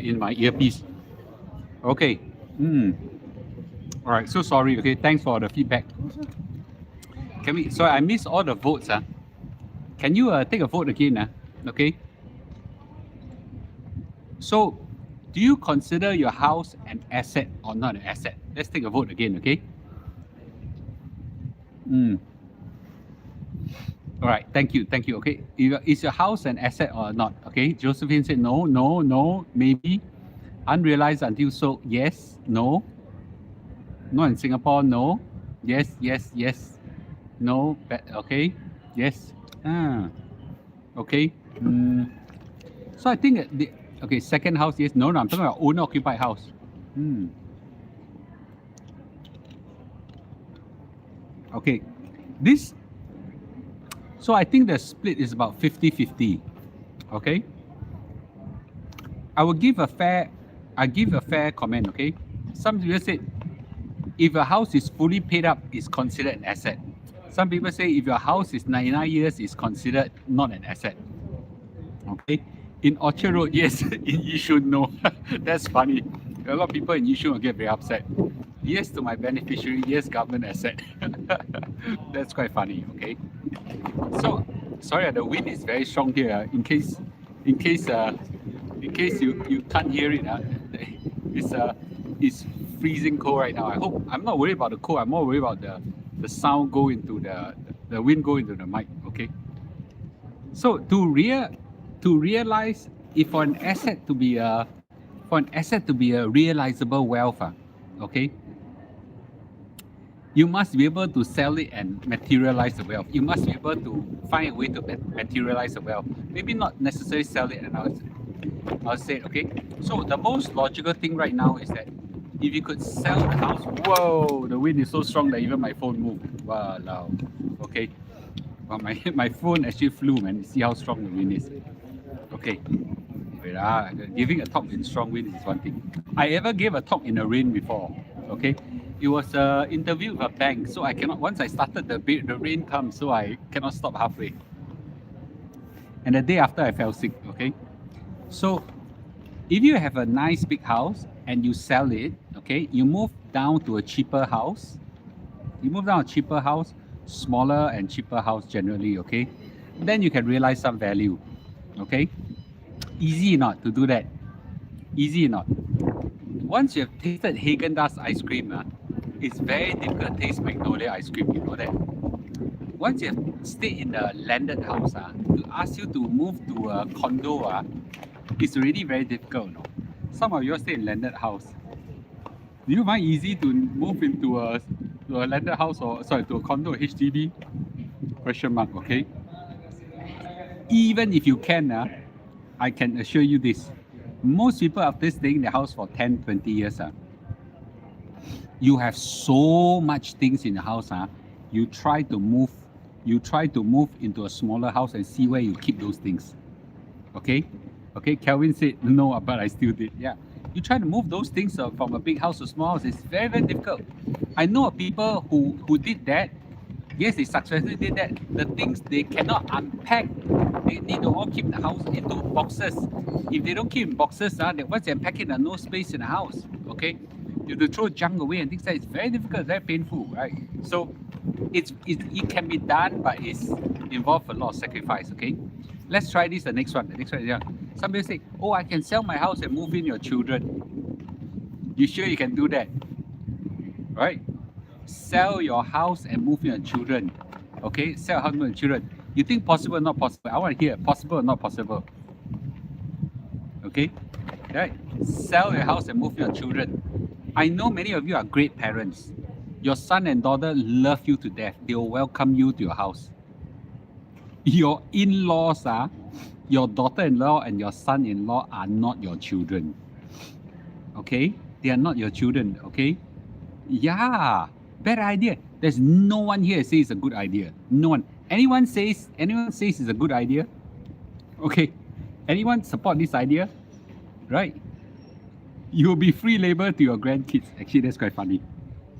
in my earpiece. Okay. All right. So sorry. Okay. Thanks for the feedback. Can we? So I missed all the votes. Can you take a vote again? Okay. So, do you consider your house an asset or not an asset? Let's take a vote again. Okay. All right. Thank you. Thank you. Okay. Is your house an asset or not? Okay. Josephine said no, no, no, maybe. Unrealized until so. Yes. No. Not in Singapore. No. Yes. Yes. Yes. No. Okay. Yes. Okay. So I think okay, second house, yes. No, I'm talking about owner occupied house. Okay. So I think the split is about 50-50. Okay. I give a fair comment, okay? Some people say if a house is fully paid up, it's considered an asset. Some people say if your house is 99 years, it's considered not an asset. Okay. In Orchard Road, yes. In Yishun, no. That's funny. A lot of people in Yishun will get very upset. Yes to my beneficiary, yes, government asset. That's quite funny, okay? So, sorry, the wind is very strong here. In case you can't hear it, it's freezing cold right now. I'm not worried about the cold. I'm more worried about the sound go into the wind go into the mic. Okay. So to realize if for an asset to be a realizable wealth, okay, you must be able to sell it and materialize the wealth. You must be able to find a way to materialize the wealth. Maybe not necessarily sell it, and I'll say, okay. So the most logical thing right now is that if you could sell the house, whoa, the wind is so strong that even my phone moved. Wow, okay. Well, my phone actually flew, man. You see how strong the wind is. Okay. Wait, giving a talk in strong wind is one thing. I ever gave a talk in the rain before. Okay. It was an interview with a bank, so I cannot. Once I started, the rain comes, so I cannot stop halfway. And the day after, I fell sick. Okay. So, if you have a nice big house and you sell it, okay, you move down to a cheaper house. You move down a cheaper house, smaller and cheaper house generally, okay? Then you can realize some value, okay? Easy not to do that. Easy not. Once you have tasted Haagen-Dazs ice cream, it's very difficult to taste Magnolia ice cream, you know that? Once you have stayed in a landed house, to ask you to move to a condo, it's really very difficult. No? Some of you stay in landed house. Do you find easy to move into a landed house or to a condo or HDB? Question mark, okay? Even if you can, I can assure you this. Most people after staying in the house for 10, 20 years, you have so much things in the house, you try to move into a smaller house and see where you keep those things. Okay? Okay, Kelvin said no, but I still did. Yeah. You try to move those things from a big house to a small house. It's very, very difficult. I know of people who did that. Yes, they successfully did that. The things they cannot unpack, they need to all keep the house into boxes. If they don't keep in boxes, once they unpack it, there's no space in the house. Okay? You have to throw junk away and things like that. It's very difficult, very painful, right? So it can be done, but it's involved a lot of sacrifice, okay? Let's try this, the next one. The next one, yeah. Somebody say, oh, I can sell my house and move in your children. You sure you can do that? Right? Sell your house and move in your children. Okay? Sell house and move in your children. You think possible or not possible? I want to hear possible or not possible. Okay? Right? Sell your house and move in your children. I know many of you are great parents. Your son and daughter love you to death. They will welcome you to your house. Your in-laws, your daughter-in-law and your son-in-law are not your children. Okay? They are not your children, okay? Yeah, bad idea. There's no one here says it's a good idea. No one. Anyone says it's a good idea? Okay. Anyone support this idea? Right? You will be free labor to your grandkids. Actually, that's quite funny.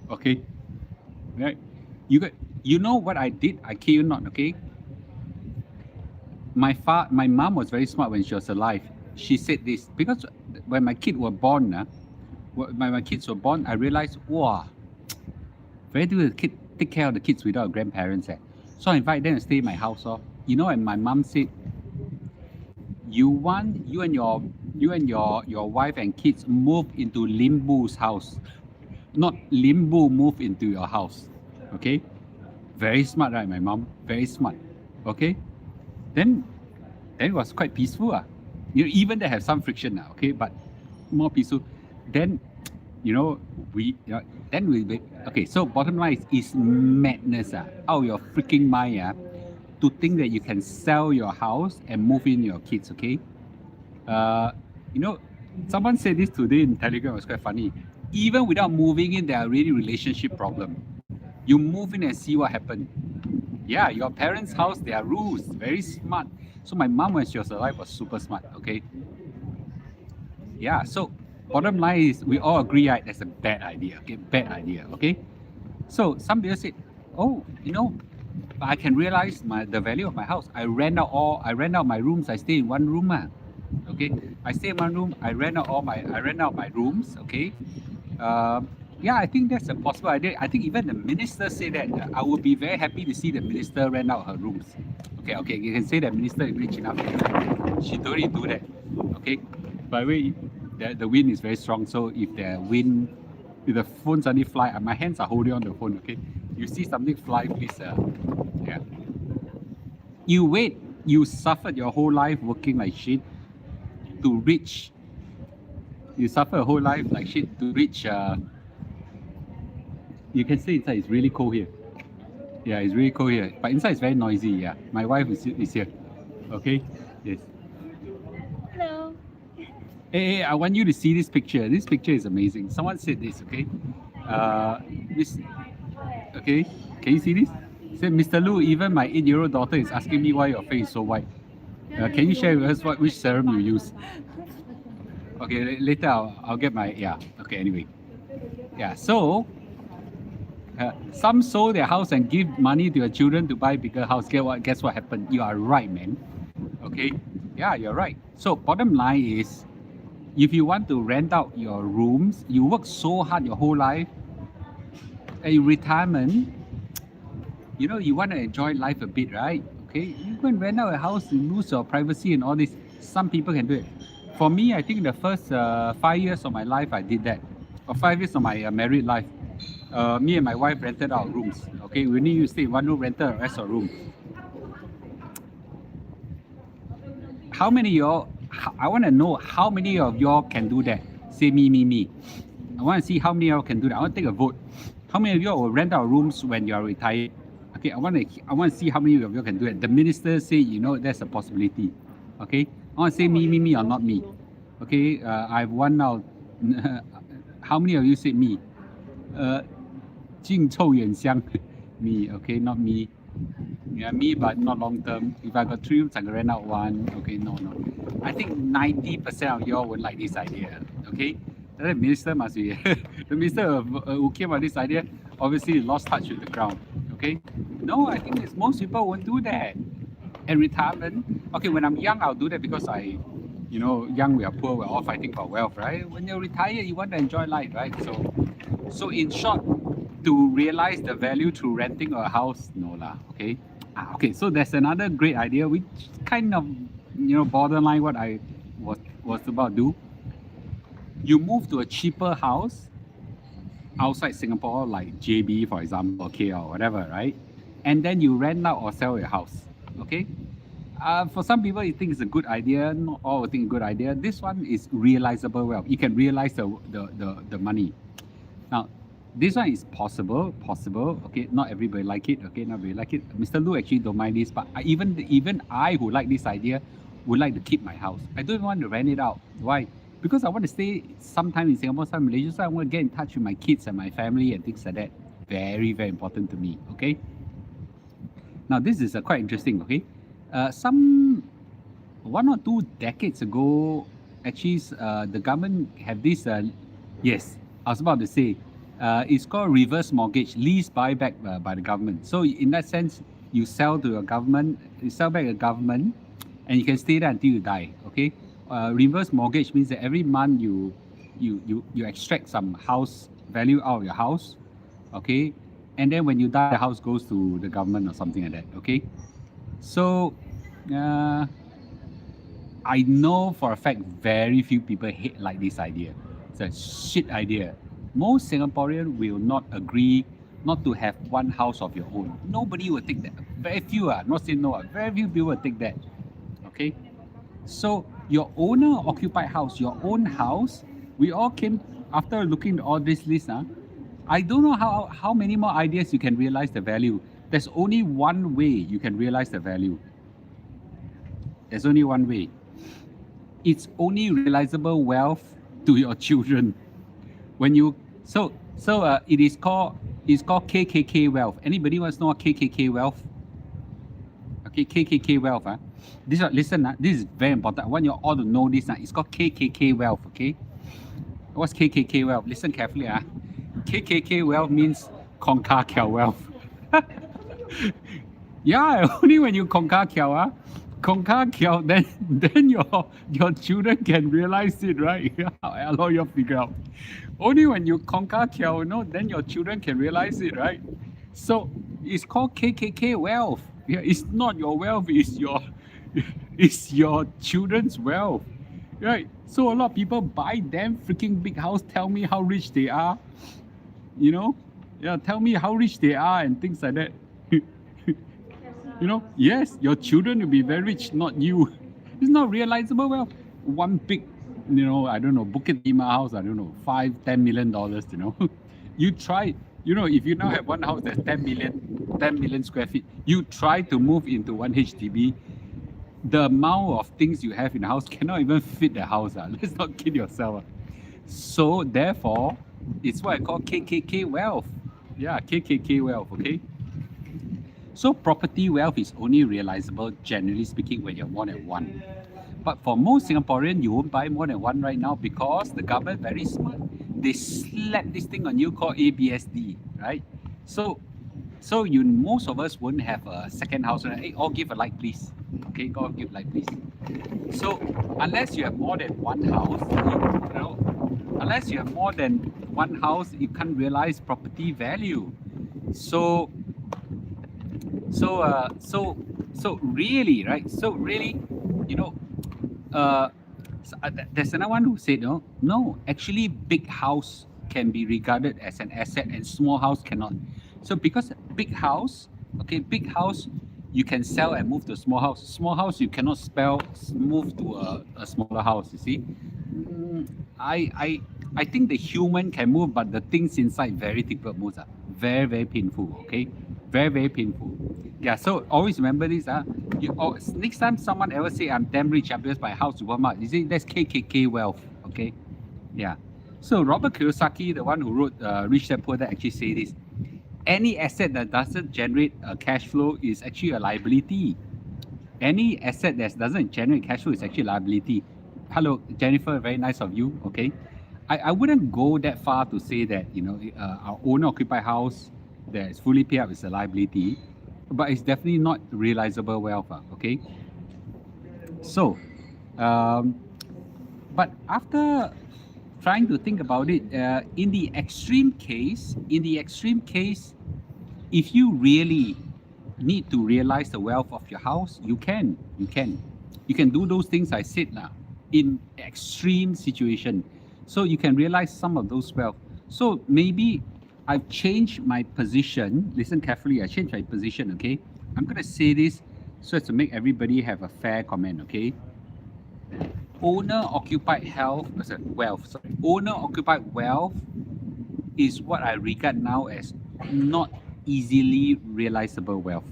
Okay? Right? You know what I did? I kid you not, okay? My mom was very smart when she was alive. She said this because when my kid were born, when my kids were born, I realized, wow, very difficult to take care of the kids without grandparents. So I invite them to stay in my house. And my mom said, you and your wife and kids move into Limbu's house, not Limbu move into your house. Okay, very smart, right? My mom, very smart. Okay, then it was quite peaceful. Even they have some friction, okay, but more peaceful. Then okay. So bottom line is madness out of your freaking mind to think that you can sell your house and move in your kids. Okay, someone said this today in Telegram. It was quite funny. Even without moving in, there are really relationship problem. You move in and see what happened. Yeah, your parents' house, there are rules. Very smart. So my mom, when she was alive, was super smart. Okay. Yeah. So bottom line is, we all agree, right? That's a bad idea. Okay, bad idea. Okay. So some people say, oh, I can realize the value of my house. I rent out my rooms. I stay in one room. Okay. I stay in one room. I rent out my rooms. Okay. Yeah, I think that's a possible idea. I think even the minister said that I would be very happy to see the minister rent out her rooms. Okay, you can say that minister is rich enough. She don't really do that. Okay. By the way, the wind is very strong. So if the phone suddenly fly, my hands are holding on the phone. Okay. You see something fly, please. Yeah. You suffered your whole life working like shit to reach. You suffer a whole life like shit to reach. You can stay inside. It's really cold here. Yeah, it's really cold here. But inside it's very noisy. Yeah, my wife is here. Okay. Yes. Hello. Hey, I want you to see this picture. This picture is amazing. Someone said this. Okay. This. Okay. Can you see this? Said Mr. Lu. Even my 8-year-old daughter is asking me why your face is so white. Can you share with us which serum you use? Okay, later I'll get my Okay, anyway. Yeah, so some sold their house and give money to your children to buy bigger house. Guess what happened? You are right, man. Okay, yeah, you're right. So bottom line is, if you want to rent out your rooms, you work so hard your whole life. In retirement, you want to enjoy life a bit, right? Okay, you go and rent out a house, you lose your privacy and all this. Some people can do it. For me, I think the first 5 years of my life, I did that. Or 5 years of my married life. Me and my wife rented out rooms. Okay, we need to stay in one room, rented the rest of the room. How many of y'all, I want to know how many of y'all can do that. Say me. I want to see how many of y'all can do that. I want to take a vote. How many of y'all will rent out rooms when you're retired? Okay, I want to see how many of y'all can do it. The minister say, there's a possibility. Okay, I want to say me or not me. Okay, I've won now. How many of you say me? 近臭远香 me, okay, not me. Yeah, me, but not long term. If I got 3 rooms, I can rent out one. Okay, no. I think 90% of y'all would like this idea. Okay, the minister must be the minister who came up with this idea obviously lost touch with the ground. Okay, no, I think most people won't do that. And retirement, okay, when I'm young, I'll do that because young, we are poor, we're all fighting for wealth, right? When you're retired, you want to enjoy life, right? So in short, to realize the value through renting a house, no lah, okay? Okay, so there's another great idea, which kind of, borderline what I was about to do. You move to a cheaper house outside Singapore, like JB, for example, or KL or whatever, right? And then you rent out or sell your house, okay? For some people, you think it's a good idea. Not all think it's a good idea. This one is realizable wealth. You can realize the money. Now, this one is possible. Okay, not everybody like it. Okay, not everybody like it. Mr. Lu actually don't mind this, but even I who like this idea would like to keep my house. I don't want to rent it out. Why? Because I want to stay sometime in Singapore, some in Malaysia, so I want to get in touch with my kids and my family and things like that. Very, very important to me. Okay. Now this is quite interesting. Okay. Some 1 or 2 decades ago, actually, the government have this. Yes, I was about to say, it's called reverse mortgage, lease buyback by the government. So in that sense, you sell to your government, you sell back to the government, and you can stay there until you die. Okay. Reverse mortgage means that every month you extract some house value out of your house, okay, and then when you die, the house goes to the government or something like that, okay. So, uh, I know for a fact very few people like this idea. It's a shit idea. Most Singaporeans will not agree not to have one house of your own. Nobody will take that. Very few are, not saying no, very few people will take that. Okay? So your owner occupied house, your own house, we all came after looking at all this list. I don't know how many more ideas you can realize the value. There's only one way you can realize the value. There's only one way. It's only realizable wealth to your children. When you it is called KKK Wealth. Anybody wants to know what KKK Wealth? Okay, KKK Wealth. This listen. This is very important. I want you all to know this. It's called KKK Wealth. Okay. What's KKK Wealth? Listen carefully. KKK Wealth means KKK Wealth. Yeah, only when you KKK, then your children can realize it, right? I allow you to figure out. Only when you KKK, then your children can realize it, right? So it's called KKK Wealth. Yeah, it's not your wealth, it's your children's wealth. Right? So a lot of people buy damn freaking big house, tell me how rich they are. Yeah, tell me how rich they are and things like that. Yes, your children will be very rich, not you. It's not realizable wealth. One big, I don't know, Bukit Timah house, I don't know, $5-10 million, You try, if you now have one house that's 10 million square feet, you try to move into one HDB, the amount of things you have in the house cannot even fit the house. Let's not kid yourself. So therefore, it's what I call KKK wealth. Yeah, KKK wealth, okay? So property wealth is only realizable, generally speaking, when you're more than one. But for most Singaporeans, you won't buy more than one right now because the government very smart. They slap this thing on you called ABSD, right? So most of us won't have a second house. Hey, all give a like, please. Okay, all give like, please. So unless you have more than one house, unless you have more than one house, you can't realize property value. So really, right? So really, there's another one who said, no, actually big house can be regarded as an asset and small house cannot. So because big house, you can sell and move to a small house. Small house, you cannot move to a smaller house, you see. I think the human can move, but the things inside very difficult moves. Very, very painful, okay? Very, very painful. Yeah, so always remember this. Next time someone ever say I'm damn rich, I'm just buy a house to Walmart, you see, that's KKK wealth, okay? Yeah. So Robert Kiyosaki, the one who wrote Rich Dad Poor Dad, actually say this. Any asset that doesn't generate a cash flow is actually a liability. Any asset that doesn't generate cash flow is actually a liability. Hello, Jennifer, very nice of you, okay? I wouldn't go that far to say that, our owner-occupied house that is fully paid up is a liability, but it's definitely not realizable wealth, okay? So, but after trying to think about it, in the extreme case, if you really need to realize the wealth of your house, you can do those things I said now in extreme situation. So you can realize some of those wealth. So maybe I've changed my position. Listen carefully, I changed my position, okay? I'm going to say this so as to make everybody have a fair comment, okay? Owner-occupied wealth is what I regard now as not easily realizable wealth.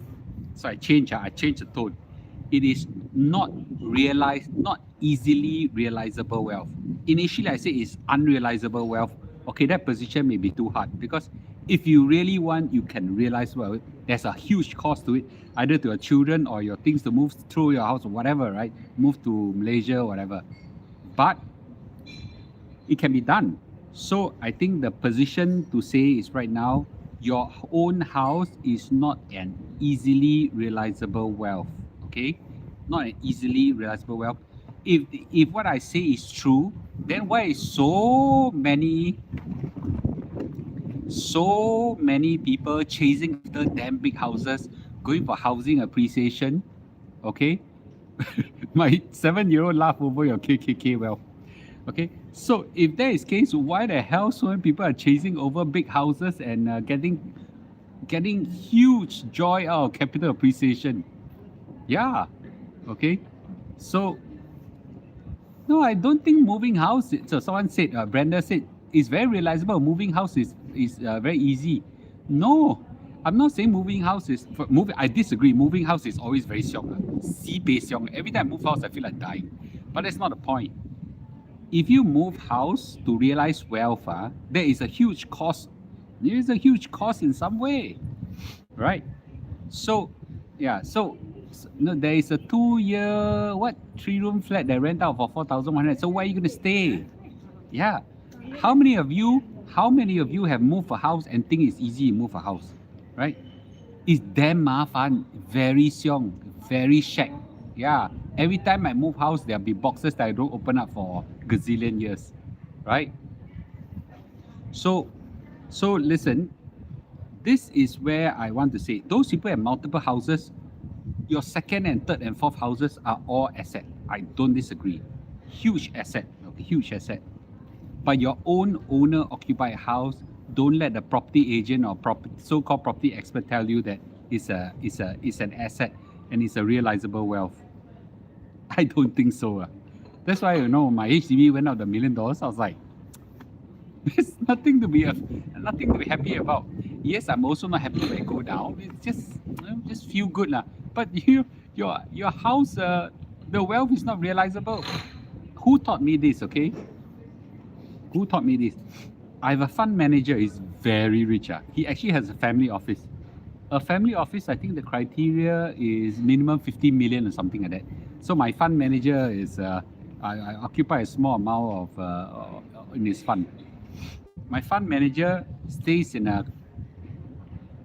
So I changed the tone. It is not easily realizable wealth. Initially, I say it's unrealizable wealth. Okay, that position may be too hard because if you really want, you can realize wealth. There's a huge cost to it, either to your children or your things to move through your house or whatever, right? Move to Malaysia or whatever. But it can be done. So I think the position to say is right now, your own house is not an easily realizable wealth. Okay, not an easily realizable wealth. if what I say is true, then why is so many people chasing after damn big houses, going for housing appreciation? Okay, my 7-year-old laugh over your KKK wealth. Okay, so if that is case, why the hell so many people are chasing over big houses and getting huge joy out of capital appreciation? Yeah, okay. So no, I don't think moving house. So someone said, Brenda said, it's very realizable. Moving house is very easy. No, I'm not saying moving house is for moving. I disagree. Moving house is always very xiong. Sibei xiong. Every time I move house, I feel like dying. But that's not the point. If you move house to realize wealth, there is a huge cost. There is a huge cost in some way, right? So, yeah. So, no, there is a 2-year 3-room flat that rent out for 4,100. So where are you going to stay? Yeah. How many of you have moved a house and think it's easy to move a house, right? It's damn mafan, very xiong, very shag. Yeah. Every time I move house, there'll be boxes that I don't open up for gazillion years, right? So listen, this is where I want to say those people have multiple houses. Your second and third and fourth houses are all asset. I don't disagree. Huge asset, okay, huge asset. But your own owner occupied house, don't let the property agent or so-called property expert tell you that it's an asset and it's a realizable wealth. I don't think so. That's why my HDB went up $1 million. I was like, there's nothing to be happy about. Yes, I'm also not happy when it go down. It's just feel good lah. But your house, the wealth is not realizable. Who taught me this? Okay, who taught me this? I have a fund manager. He's very rich. He actually has a family office. A family office, I think the criteria is minimum 50 million or something like that. So my fund manager is I occupy a small amount of in his fund. My fund manager stays in a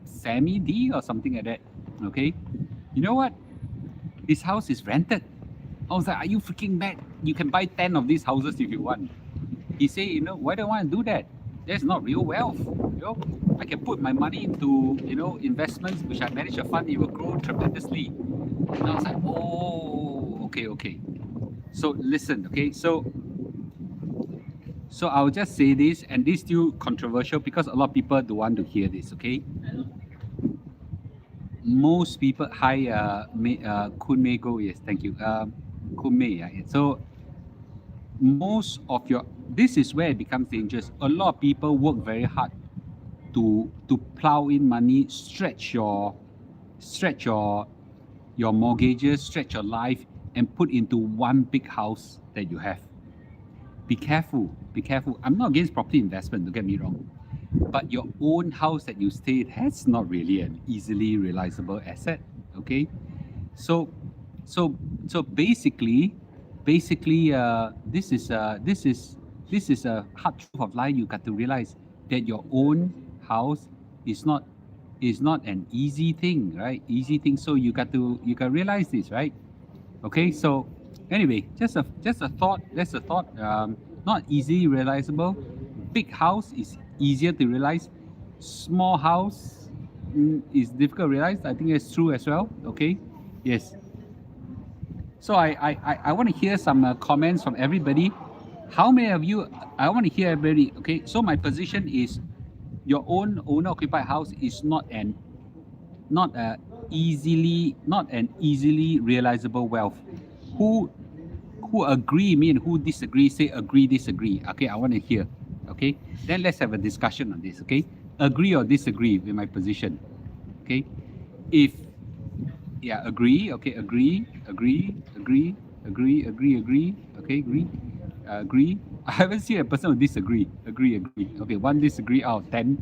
semi-D or something like that. Okay, you know what? His house is rented. I was like, are you freaking mad? You can buy 10 of these houses if you want. He said, why do I want to do that? That's not real wealth. I can put my money into investments which I manage a fund. It will grow tremendously. And I was like, oh, okay. So listen, okay. So I'll just say this, and this is still controversial because a lot of people don't want to hear this, okay? Most people, hi, Kun Mei Go, yes, thank you. Kun Mei, yeah. So most of this is where it becomes dangerous. A lot of people work very hard to plow in money, stretch your mortgages, stretch your life, and put into one big house that you have. Be careful. I'm not against property investment, don't get me wrong. But your own house that you stay in, that's not really an easily realizable asset. Okay? So basically, this is a hard truth of life. You got to realize that your own house is not an easy thing, right? So you got to realize this, right? Okay, so anyway, just a thought. That's a thought. Not easily realizable. Big house is easier to realize. Small house is difficult to realize. I think that's true as well. Okay, yes. So I want to hear some comments from everybody. How many of you? I want to hear everybody. Okay, so my position is, your own owner occupied house is not an easily realizable wealth. Who agree me and who disagree, say agree, disagree. Okay, I want to hear. Okay, then let's have a discussion on this. Okay, agree or disagree with my position. Okay, agree. Okay, agree. Okay, agree. I haven't seen a person who disagree. Agree. Okay, one disagree out of 10.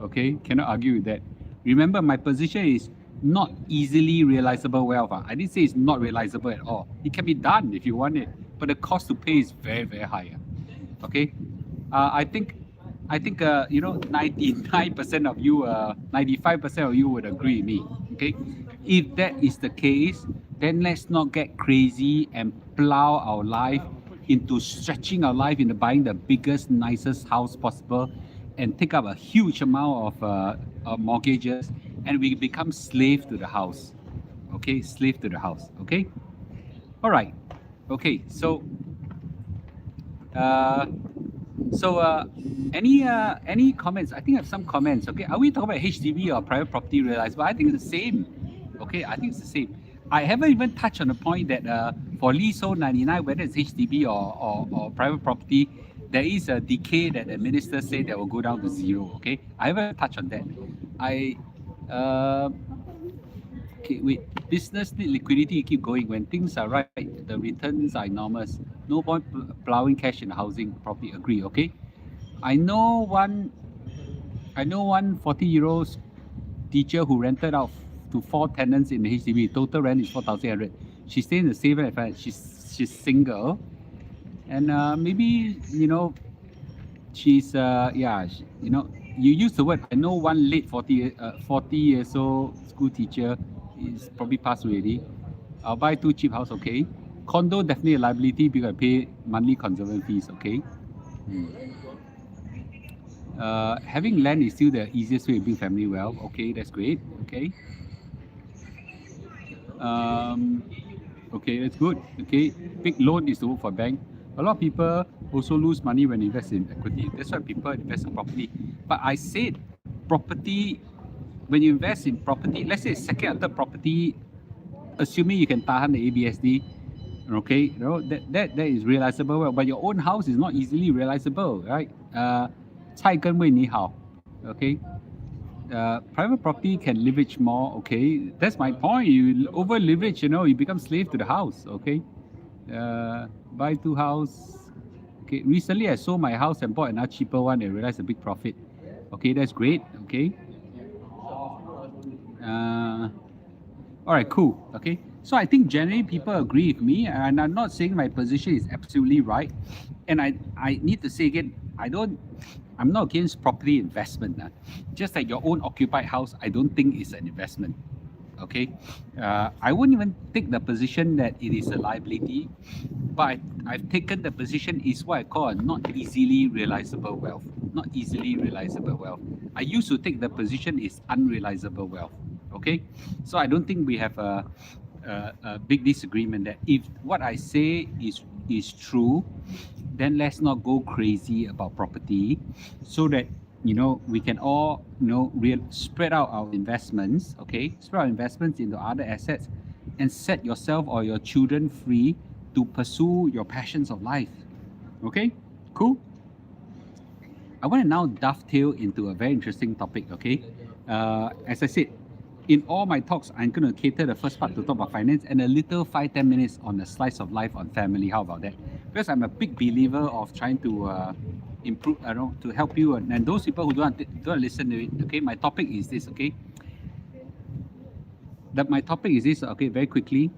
Okay, cannot argue with that. Remember, my position is not easily realizable wealth. I didn't say it's not realizable at all. It can be done if you want it, but the cost to pay is very, very high. Okay, I think 99% of you, 95% of you would agree with me. Okay, if that is the case, then let's not get crazy and plow our life into stretching our life into buying the biggest, nicest house possible and take up a huge amount of mortgages, and we become slave to the house. Okay, slave to the house. Okay, all right. Okay, so uh, any comments? I think I have some comments. Okay, are we talking about HDB or private property realized? But I think it's the same. Okay, I think it's the same. I haven't even touched on the point that for leasehold 99, whether it's HDB or private property, there is a decay that the minister said that will go down to zero. Okay, I haven't touched on that. Okay, wait. Business need liquidity, keep going. When things are right, the returns are enormous. No point plowing cash in housing property. Agree, okay? I know one 40-year-old teacher who rented out to 4 tenants in the HDB. Total rent is 4,800. She's staying in the same flat. She's single, and maybe she's you use the word. I know one late 40 years old school teacher is probably passed already. I'll buy 2 cheap house, okay? Condo definitely a liability because I pay monthly conservation fees, okay? Having land is still the easiest way to build family wealth. Okay, that's great. Okay. Okay, that's good. Okay, big loan is to work for bank. A lot of people also lose money when invest in equity. That's why people invest in property. But I said property, when you invest in property, let's say second or third property, assuming you can tahan the ABSD, okay, that is realizable well. But your own house is not easily realizable, right? 菜根为你好, okay? Private property can leverage more, okay? That's my point. You over leverage, you become slave to the house, okay? Buy 2 house. Okay, recently I sold my house and bought another cheaper one and realized a big profit. Okay, that's great, okay? All right, cool, okay? So I think generally people agree with me, and I'm not saying my position is absolutely right. And I need to say again, I'm not against property investment. Just like your own occupied house, I don't think it's an investment. Okay, I wouldn't even take the position that it is a liability, but I've taken the position is what I call a not easily realizable wealth. Not easily realizable wealth. I used to take the position is unrealizable wealth. Okay, so I don't think we have a big disagreement that if what I say is true, then let's not go crazy about property, so that we can all spread out our investments, okay? Spread our investments into other assets and set yourself or your children free to pursue your passions of life. Okay? Cool? I want to now dovetail into a very interesting topic, okay? As I said, in all my talks, I'm going to cater the first part to talk about finance and a little 5-10 minutes on a slice of life on family. How about that? Because I'm a big believer of trying to improve, to help you, and those people who don't listen to it. Okay, my topic is this. Okay, my topic is this. Okay, very quickly,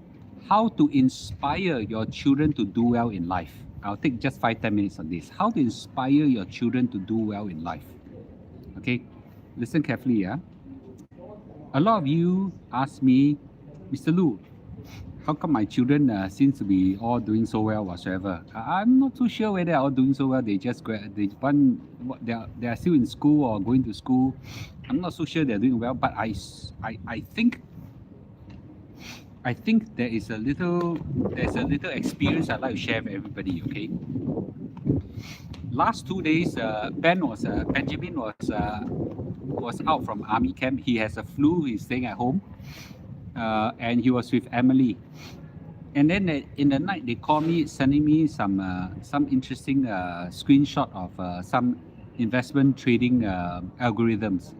how to inspire your children to do well in life. I'll take just 5-10 minutes on this. How to inspire your children to do well in life. Okay, listen carefully. Yeah. A lot of you ask me, Mr. Lu, how come my children seem to be all doing so well whatsoever? I'm not too sure whether they're all doing so well. They are still in school or going to school. I'm not so sure they're doing well, but I think there's a little experience I'd like to share with everybody. Okay. Last 2 days, Benjamin was out from army camp. He has a flu. He's staying at home, and he was with Emily. And then in the night, they called me, sending me some interesting screenshot of some investment trading algorithms.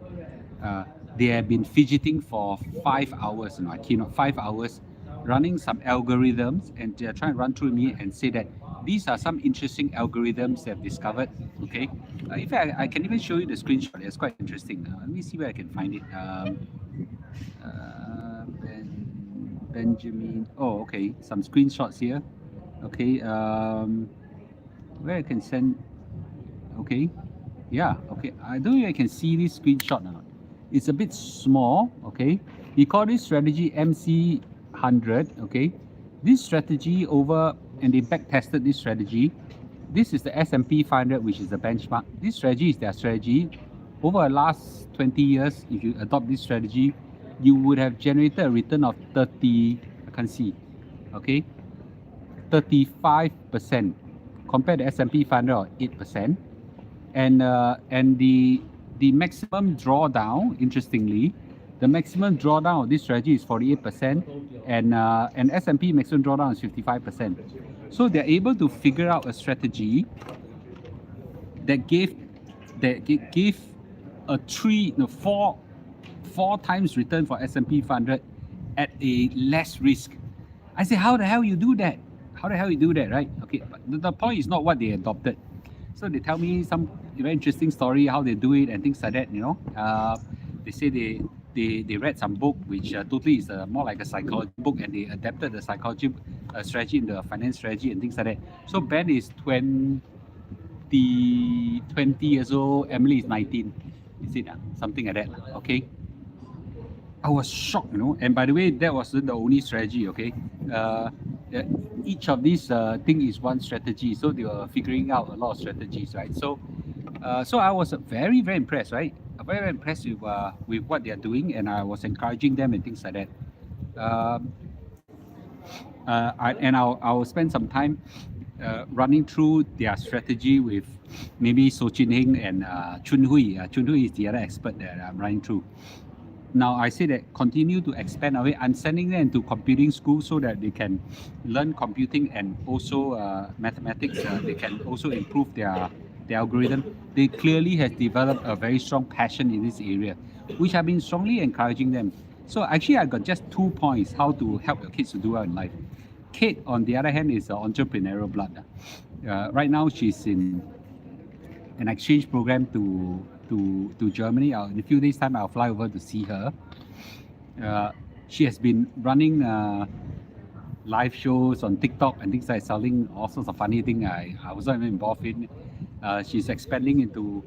They have been fidgeting for 5 hours. I keynote 5 hours, running some algorithms, and they're trying to run through me and say that these are some interesting algorithms they've discovered. Okay, in fact, I can even show you the screenshot. It's quite interesting. Let me see where I can find it. Benjamin. Oh, okay. Some screenshots here. Okay. Where I can send. Okay. Yeah. Okay. I don't know if I can see this screenshot or not. It's a bit small. Okay. We call this strategy MC100. Okay. This strategy over and they back tested this strategy. This is the S&P 500, which is the benchmark. This strategy is their strategy. Over the last 20 years, if you adopt this strategy, you would have generated a return of 30, I can't see, okay, 35% compared to S&P 500 or 8%. And the maximum drawdown, interestingly, the maximum drawdown of this strategy is 48%, and S&P maximum drawdown is 55%. So they're able to figure out a strategy that gave a four times return for S&P 500 at a less risk. I say, how the hell you do that? How the hell you do that, right? Okay, but the point is not what they adopted. So they tell me some very interesting story how they do it and things like that. They say they read some book which totally is more like a psychology book, and they adapted the psychology strategy into a finance strategy and things like that. So Ben is 20 years old, Emily is 19. Is it something like that? Okay. I was shocked, and by the way, that wasn't the only strategy, okay? Each of these thing is one strategy, so they were figuring out a lot of strategies, right? So I was very, very impressed, right? Very, very impressed with what they are doing, and I was encouraging them and things like that. I'll spend some time running through their strategy with maybe So Chin Heng and Chun Hui. Chun Hui is the other expert that I'm running through. Now I say that continue to expand away. I'm sending them to computing school so that they can learn computing and also mathematics. They can also improve their algorithm. They clearly have developed a very strong passion in this area, which I've been strongly encouraging them. So actually I got just 2 points how to help your kids to do well in life. Kate, on the other hand, is an entrepreneurial blood. Right now she's in an exchange program to Germany. In a few days' time, I'll fly over to see her. She has been running live shows on TikTok and things like selling all sorts of funny things I wasn't even involved in. She's expanding into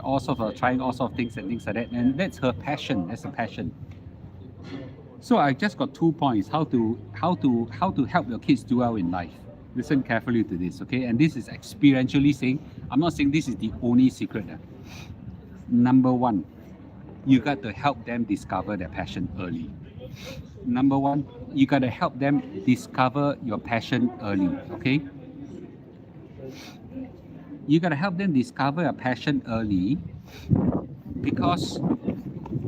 all sorts of trying all sorts of things and things like that. And that's her passion. That's her passion. So I just got 2 points how to help your kids do well in life. Listen carefully to this, okay? And this is experientially saying. I'm not saying this is the only secret. Number one, you got to help them discover their passion early. Number one, you got to help them discover your passion early, okay? You got to help them discover your passion early, because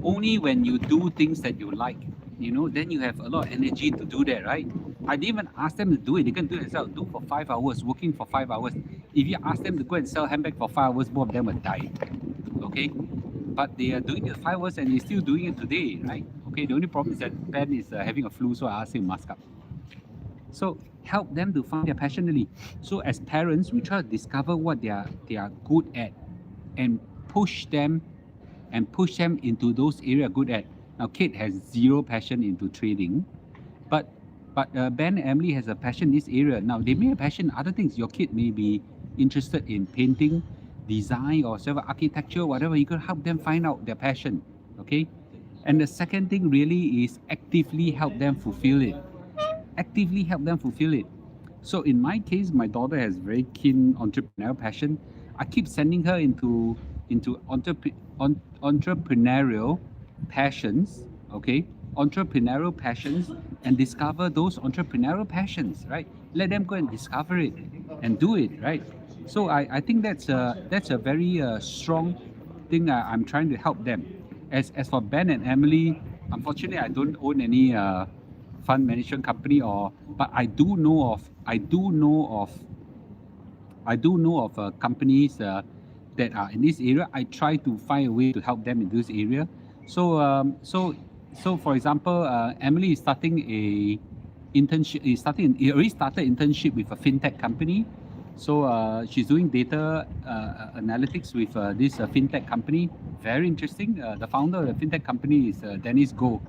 only when you do things that you like, then you have a lot of energy to do that, right? I didn't even ask them to do it. They can do it themselves. Do for 5 hours, working for 5 hours. If you ask them to go and sell handbag for 5 hours, both of them will die. Okay? But they are doing it 5 hours and they're still doing it today, right? Okay, the only problem is that Ben is having a flu, so I asked him to mask up. So help them to find their passion early. So as parents, we try to discover what they are good at and push them into those areas good at. Now Kate has zero passion into trading, but Ben and Emily has a passion in this area. Now they may have passion in other things. Your kid may be interested in painting, design, or civil architecture, whatever. You can help them find out their passion, okay? And the second thing really is actively help them fulfill it. Actively help them fulfill it. So in my case, my daughter has very keen entrepreneurial passion. I keep sending her into entrepreneurial passions, okay? Entrepreneurial passions, and discover those entrepreneurial passions, right? Let them go and discover it and do it, right? So I think that's a very strong thing I'm trying to help them. As for Ben and Emily, unfortunately I don't own any fund management company, but I do know of companies that are in this area. I try to find a way to help them in this area. So for example, Emily is starting a internship. He already started internship with a fintech company. So she's doing data analytics with this fintech company. Very interesting. The founder of the fintech company is Dennis Goh.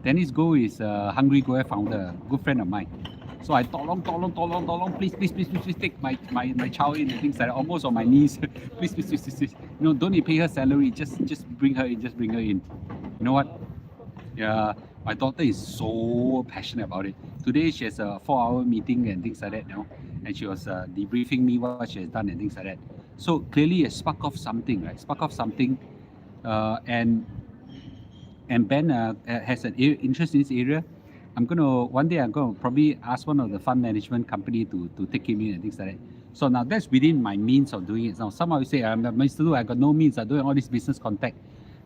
Dennis Goh is Hungry Goer founder, good friend of mine. So I talk long, please take my child in and things like that, almost on my knees. please. Don't need to pay her salary, just bring her in. You know what? Yeah, my daughter is so passionate about it. Today she has a 4-hour meeting and things like that, and she was debriefing me what she has done and things like that. So clearly, it spark off something, right? Spark off something, and Ben has an interest in this area. One day I'm gonna probably ask one of the fund management company to take him in and things like that. So now that's within my means of doing it. Now some of you say, Mr. Lu, I got no means of doing all this business contact.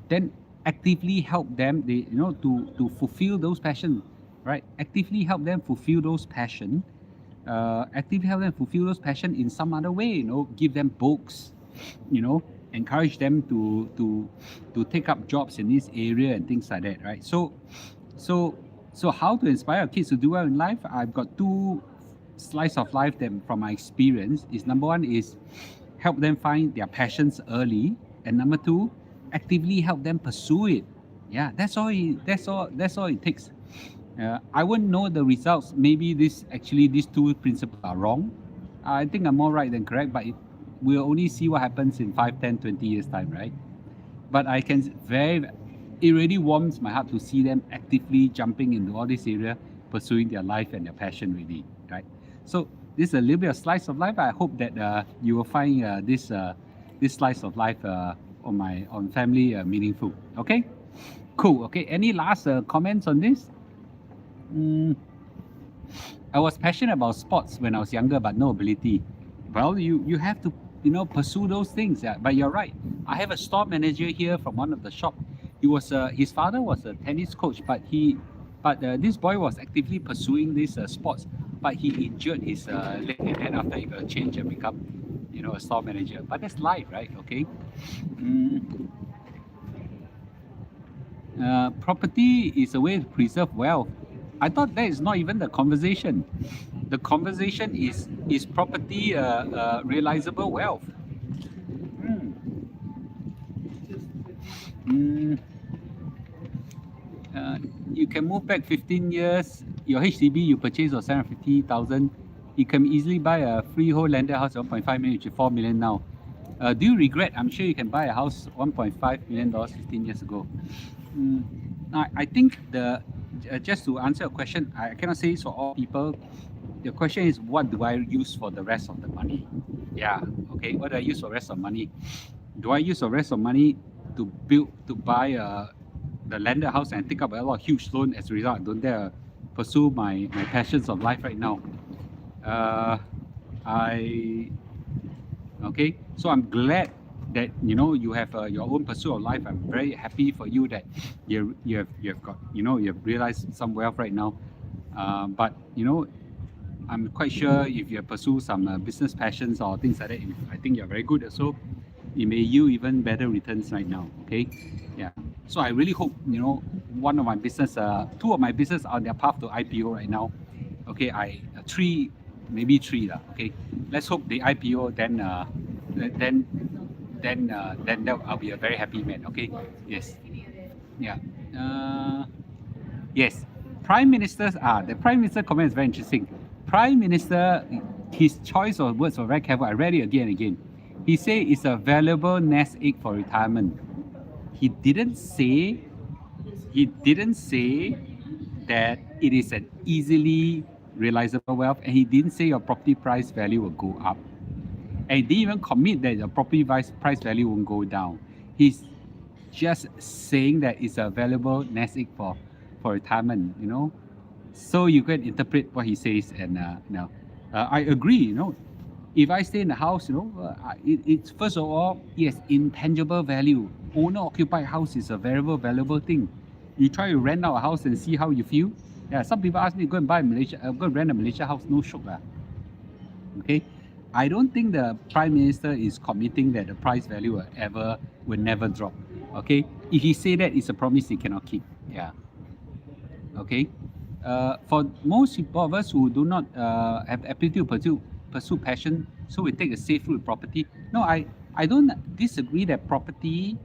Then actively help them, to fulfill those passion, right? Actively help them fulfill those passion. Actively help them fulfill those passion in some other way. Give them books, encourage them to take up jobs in this area and things like that, right? So how to inspire our kids to do well in life? I've got two slice of life that from my experience is number one is help them find their passions early, and number two, actively help them pursue it. Yeah, that's all it takes. I won't know the results. Maybe these two principles are wrong. I think I'm more right than correct, but we'll only see what happens in 5, 10, 20 years time, right? But it really warms my heart to see them actively jumping into all this area, pursuing their life and their passion really, right? So this is a little bit of slice of life. I hope that you will find this slice of life on family meaningful. Okay, cool. Okay, any last comments on this? I was passionate about sports when I was younger, but no ability. Well, you have to pursue those things. Yeah, but you're right. I have a store manager here from one of the shop. His father was a tennis coach, but this boy was actively pursuing these sports, but he injured his leg, and then after he got changed and become a store manager. But that's life, right? Okay. Property is a way to preserve wealth. I thought that is not even the conversation. The conversation is property realizable wealth. You can move back 15 years. Your HDB you purchase for 750,000. You can easily buy a freehold landed house 1.5 million, which is 4 million now. Do you regret? I'm sure you can buy a house $1.5 million 15 years ago. I think just to answer a question, I cannot say it's for all people. The question is, what do I use for the rest of the money? Yeah, okay. What do I use for the rest of money? Do I use the rest of money to buy the landed house and take up a lot of huge loan? As a result, I don't dare pursue my passions of life right now. Okay. So I'm glad that you have your own pursuit of life. I'm very happy for you that you have realized some wealth right now. But I'm quite sure if you pursue some business passions or things like that, I think you're very good. So it may yield even better returns right now. Okay, yeah. So I really hope one of my business, two of my business are on their path to IPO right now. Okay, maybe three lah. Okay, let's hope they IPO. Then I'll be a very happy man. Okay, yes, yeah, yes. The Prime Minister comment is very interesting. Prime Minister, his choice of words were very careful. I read it again and again. He said it's a valuable nest egg for retirement. He didn't say that it is an easily realizable wealth, and he didn't say your property price value will go up. And he didn't even commit that your property price value won't go down. He's just saying that it's a valuable nest egg for retirement, So you can interpret what he says, and I agree. If I stay in the house, it's first of all, yes, intangible value. Owner-occupied house is a very valuable thing. You try to rent out a house and see how you feel. Yeah, some people ask me go and buy go and rent a Malaysia house. No shock lah. Okay, I don't think the Prime Minister is committing that the price value will never drop. Okay, if he say that, it's a promise he cannot keep. Yeah. Okay. For most people of us who do not have ability to pursue passion, so we take a safe route property. No, I don't disagree that property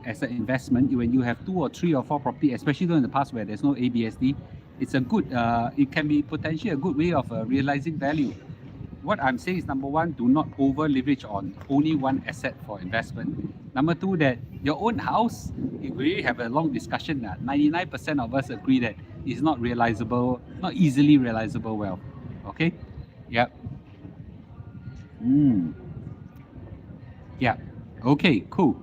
as an investment, when you have 2 or 3 or 4 property, especially in the past where there's no ABSD, it's a good. It can be potentially a good way of realizing value. What I'm saying is, number one, do not over leverage on only one asset for investment. Number two, that your own house, we really have a long discussion. 99% of us agree that it's not realizable, not easily realizable wealth. Okay, Yep. Mm. Yeah. Okay, cool.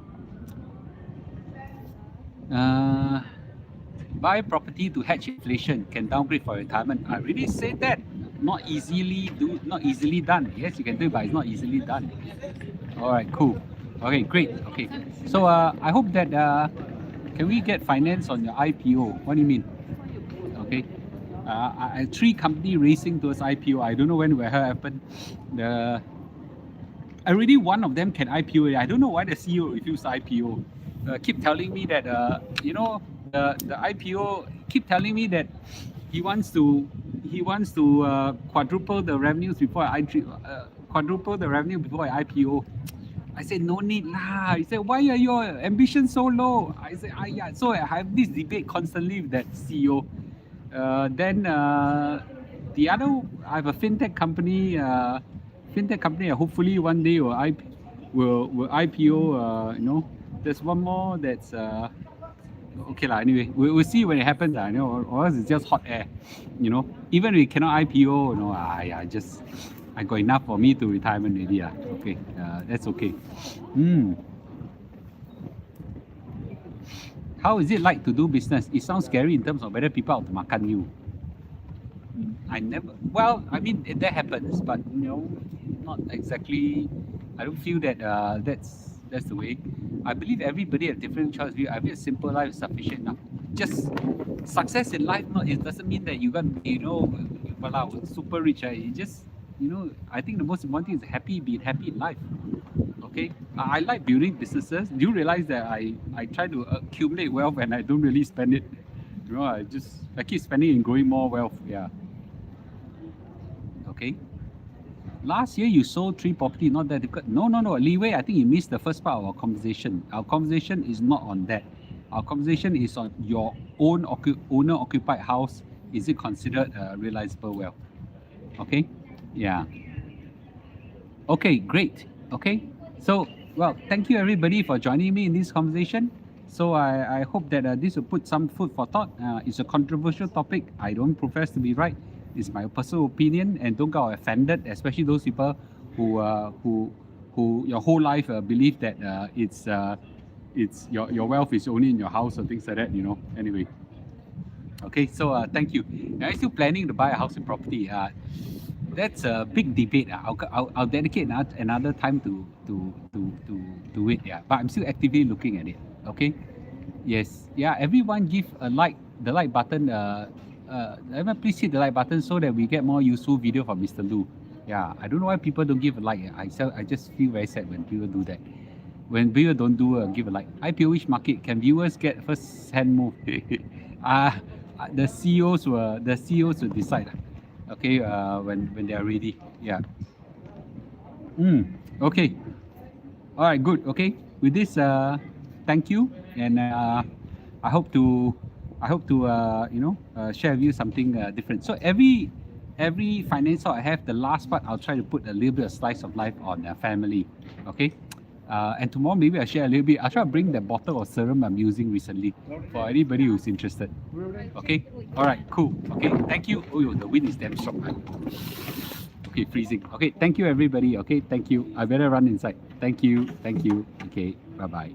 Uh, buy property to hedge inflation, can downgrade for retirement. I really said that. Not easily done. Yes, you can do it, but it's not easily done. All right, cool. Okay, great. Okay. So I hope that can we get finance on your IPO? What do you mean? Okay. Three company racing towards IPO. I don't know when will happen. The already one of them can IPO. I don't know why the CEO refused IPO. Keep telling me that the IPO keep telling me that he wants to quadruple the revenues before quadruple the revenue before IPO. I said no need lah. He said why are your ambition so low? I said yeah. So I have this debate constantly with that CEO. Then the other I have a fintech company. Hopefully one day will IPO. There's one more that's okay lah. Anyway, we'll see when it happens. Or else it's just hot air. Even if we cannot IPO, I got enough for me to retirement already. Okay, that's okay. How is it like to do business? It sounds scary in terms of whether people out to makan you. I never. Well, I mean that happens, but not exactly. I don't feel that that's the way. I believe everybody have different choice view. I mean, a simple life is sufficient enough. Just success in life, it doesn't mean that you got super rich. It just I think the most important thing is be happy in life. Okay, I like building businesses. Do you realize that I try to accumulate wealth and I don't really spend it? I keep spending and growing more wealth. Yeah. Okay. Last year you sold 3 property, not that difficult. No. Leeway, I think you missed the first part of our conversation. Our conversation is not on that. Our conversation is on your own owner-occupied house. Is it considered realizable wealth? Okay? Yeah. Okay, great. Okay. So, well, thank you everybody for joining me in this conversation. So I hope that this will put some food for thought. It's a controversial topic. I don't profess to be right. It's my personal opinion, and don't get offended, especially those people who your whole life believe that it's your wealth is only in your house or things like that. Anyway. Okay, so thank you. Are you still planning to buy a house and property? That's a big debate. I'll dedicate another time to it. Yeah, but I'm still actively looking at it. Okay. Yes. Yeah. Everyone give a like. The like button. Everyone please hit the like button so that we get more useful video from Mr. Lu. Yeah. I don't know why people don't give a like. I just feel very sad when people do that. When people don't give a like. IPO which market can viewers get first hand move? The CEOs will decide. Okay, when they are ready. Yeah. Okay. All right. Good. Okay. With this, thank you, and I hope to share with you something different. So every finance talk I have, the last part I'll try to put a little bit of slice of life on family. Okay. And tomorrow maybe I'll share a little bit. I'll try to bring the bottle of serum I'm using recently for anybody who's interested. Okay. All right. Cool. Okay. Thank you. Oh, the wind is damn strong. Okay, freezing. Okay. Thank you, everybody. Okay. Thank you. I better run inside. Thank you. Okay. Bye bye.